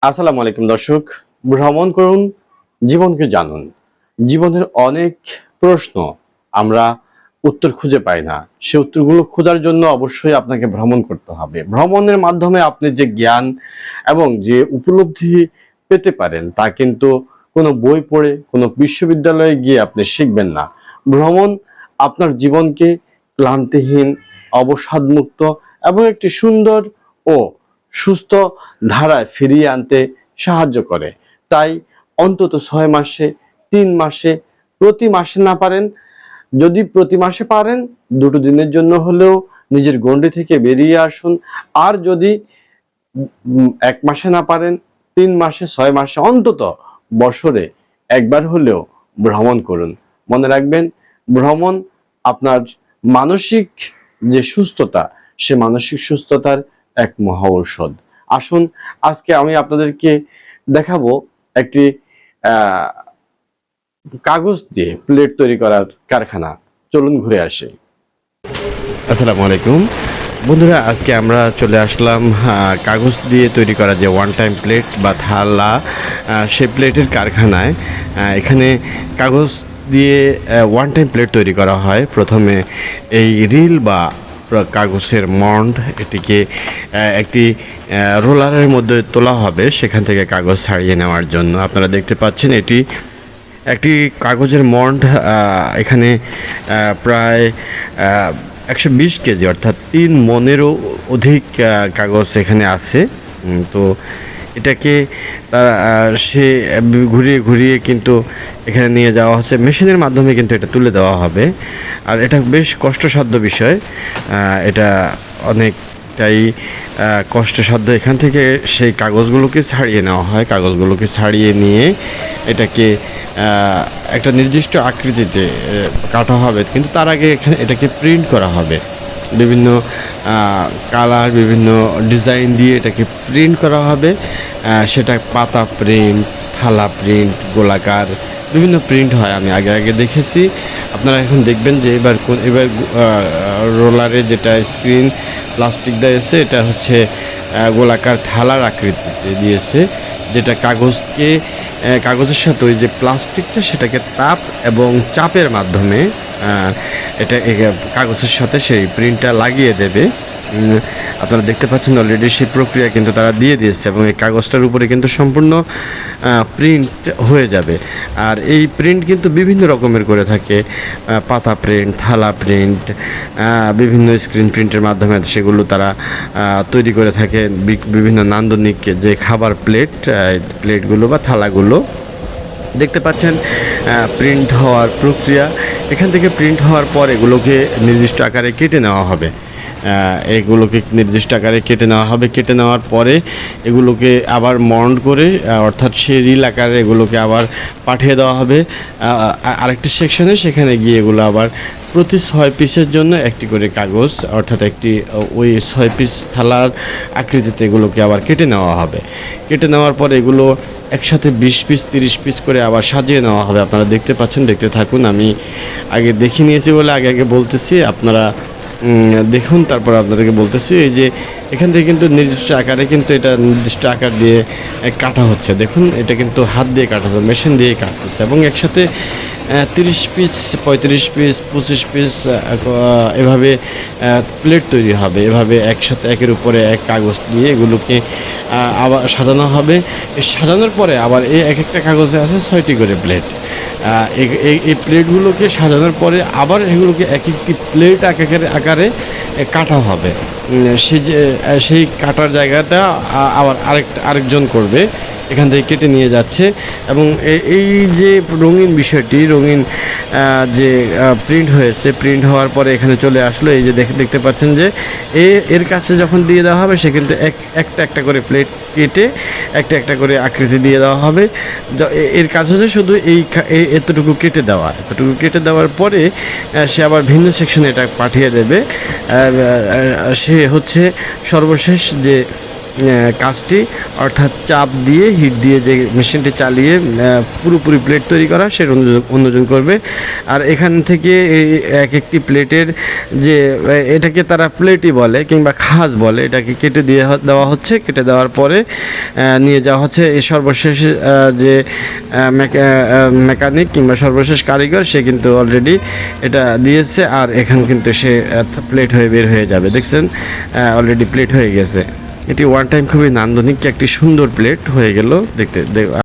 আসসালামু আলাইকুম দর্শক। ভ্রমণ করুন, জীবনকে জানুন। জীবনের অনেক প্রশ্ন আমরা উত্তর খুঁজে পাই না। সে উত্তরগুলো খোঁজার জন্য অবশ্যই আপনাকে ভ্রমণ করতে হবে। ভ্রমণের মাধ্যমে আপনি যে জ্ঞান এবং যে উপলব্ধি পেতে পারেন তা কিন্তু কোনো বই পড়ে, কোনো বিশ্ববিদ্যালয়ে গিয়ে আপনি শিখবেন না। ভ্রমণ আপনার জীবনকে ক্লান্তিহীন, অবসাদমুক্ত এবং একটি সুন্দর ও সুস্থ ধারায় ফিরিয়ে আনতে সাহায্য করে। তাই অন্তত 6 মাসে, 3 মাসে, প্রতি মাসে না পারেন, যদি প্রতি মাসে পারেন 2টো দিনের জন্য হলেও নিজের গণ্ডি থেকে বেরিয়ে আসুন। আর যদি 1 মাসে না পারেন, 3 মাসে, 6 মাসে, অন্তত বছরে একবার হলেও ভ্রমণ করুন। মনে রাখবেন, ভ্রমণ আপনার মানসিক যে সুস্থতা, সে মানসিক সুস্থতার এক মহা ঔষধ। আসুন, আজকে আমি আপনাদেরকে দেখাবো একটি আহ, কাগজ দিয়ে প্লেট তৈরি করার কারখানা। চলুন ঘুরে আসি। আসসালামু আলাইকুম বন্ধুরা, আজকে আমরা চলে আসলাম কাগজ দিয়ে তৈরি করা যে ওয়ান টাইম প্লেট বা থালা, সেই প্লেটের কারখানায়। এখানে কাগজ দিয়ে ওয়ান টাইম প্লেট তৈরি করা হয়। প্রথমে এই রিল বা কাগজের মন্ড, এটিকে একটি রোলারের মধ্যে তোলা হবে, সেখান থেকে কাগজ ছাড়িয়ে নেওয়ার জন্য। আপনারা দেখতে পাচ্ছেন এটি একটি কাগজের মন্ড। এখানে প্রায় 120 কেজি, অর্থাৎ 3 মনেরও অধিক কাগজ এখানে আছে। তো এটাকে সে ঘুরিয়ে ঘুরিয়ে কিন্তু এখানে নিয়ে যাওয়া হচ্ছে, মেশিনের মাধ্যমে কিন্তু এটা তুলে দেওয়া হবে। আর এটা বেশ কষ্টসাধ্য বিষয়, এটা অনেকটাই কষ্টসাধ্য। এখান থেকে সেই কাগজগুলোকে ছাড়িয়ে নেওয়া হয়। কাগজগুলোকে ছাড়িয়ে নিয়ে এটাকে একটা নির্দিষ্ট আকৃতিতে কাটা হবে, কিন্তু তার আগে এটাকে প্রিন্ট করা হবে। বিভিন্ন কালার, বিভিন্ন ডিজাইন দিয়ে এটাকে প্রিন্ট করা হবে। সেটা পাতা প্রিন্ট, থালা প্রিন্ট, গোলাকার, বিভিন্ন প্রিন্ট হয়। আমি আগে আগে দেখেছি। আপনারা এখন দেখবেন যে এবার রোলারে যেটা স্ক্রিন প্লাস্টিক দিয়েছে, এটা হচ্ছে গোলাকার থালার আকৃতিতে দিয়েছে, যেটা কাগজের সাথে ওই যে প্লাস্টিকটা, সেটাকে তাপ এবং চাপের মাধ্যমে এটা কাগজের সাথে সেই প্রিন্টটা লাগিয়ে দেবে। আপনারা দেখতে পাচ্ছেন অলরেডি সেই প্রক্রিয়া কিন্তু তারা দিয়ে দিয়েছে, এবং এই কাগজটার উপরে কিন্তু সম্পূর্ণ প্রিন্ট হয়ে যাবে। আর এই প্রিন্ট কিন্তু বিভিন্ন রকমের করে থাকে, পাতা প্রিন্ট, থালা প্রিন্ট, বিভিন্ন স্ক্রিন প্রিন্টের মাধ্যমে সেগুলো তারা তৈরি করে থাকে। বিভিন্ন নান্দনিক যে খাবার প্লেটগুলো বা থালাগুলো দেখতে পাচ্ছেন প্রিন্ট হওয়ার প্রক্রিয়া। এখান থেকে প্রিন্ট হওয়ার পর এগুলোকে নির্দিষ্ট আকারে কেটে নেওয়া হবে। কেটে নেওয়া হবে। কেটে নেওয়ার পরে এগুলোকে আবার মন্ড করে, অর্থাৎ সেই রিল আকারে এগুলোকে আবার পাঠিয়ে দেওয়া হবে আরেকটি সেকশনে। সেখানে গিয়ে এগুলো আবার প্রতি 6 পিসের জন্য একটি করে কাগজ, অর্থাৎ একটি ওই 6 পিস থালার আকৃতিতে এগুলোকে আবার কেটে নেওয়া হবে। কেটে নেওয়ার পরে এগুলো একসাথে 20 পিস, 30 পিস করে আবার সাজিয়ে নেওয়া হবে। আপনারা দেখতে পাচ্ছেন, দেখতে থাকুন। আমি আগে দেখে নিয়েছি বলে আগে বলতেছি, আপনারা দেখুন, তারপর আপনাদেরকে বলতেছি। এই যে এখান থেকে কিন্তু নির্দিষ্ট আকারে কিন্তু এটা নির্দিষ্ট আকার দিয়ে কাটা হচ্ছে। দেখুন, এটা কিন্তু হাত দিয়ে কাটা হচ্ছে, মেশিন দিয়ে কাটতেছে, এবং একসাথে 30 পিস, 35 পিস, 25 পিস এভাবে প্লেট তৈরি হবে। এভাবে একসাথে একের উপরে এক কাগজ দিয়ে এগুলোকে আবার সাজানো হবে। সাজানোর পরে আবার এই এক একটা কাগজে আছে 6টি করে প্লেট। এই প্লেটগুলোকে সাজানোর পরে আবার এগুলোকে এক একটি প্লেট আকারে কাটা হবে। সেই কাটার জায়গাটা আবার আরেকজন করবে, এখান থেকে কেটে নিয়ে যাচ্ছে। এবং এই যে রঙিন বিষয়টি, রঙিন যে প্রিন্ট হয়েছে, প্রিন্ট হওয়ার পরে এখানে চলে আসলো। এই যে দেখতে পাচ্ছেন যে এর কাছে যখন দিয়ে দেওয়া হবে, সে কিন্তু একটা একটা করে প্লেট কেটে একটা একটা করে আকৃতি দিয়ে দেওয়া হবে। এর কাজ হচ্ছে শুধু এতটুকু কেটে দেওয়ার পরে সে আবার ভিন্ন সেকশনে এটা পাঠিয়ে দেবে। সে হচ্ছে সর্বশেষ যে কাজটি, অর্থাৎ চাপ দিয়ে হিট দিয়ে যে মেশিনটি চালিয়ে পুরোপুরি প্লেট তৈরি করা সে অন্যজন করবে। আর এখান থেকে এই এক একটি প্লেটের যে এটাকে তারা প্লেটই বলে কিংবা খাজ বলে, এটাকে কেটে দেওয়া হচ্ছে। কেটে দেওয়ার পরে নিয়ে যাওয়া হচ্ছে এই সর্বশেষ যে মেকানিক কিংবা সর্বশেষ কারিগর, সে কিন্তু অলরেডি এটা দিয়েছে। আর এখান কিন্তু সে প্লেট হয়ে বের হয়ে যাবে। দেখছেন অলরেডি প্লেট হয়ে গেছে। এটি ওয়ান টাইম খুবই নান্দনিক একটি সুন্দর প্লেট হয়ে গেল দেখতে।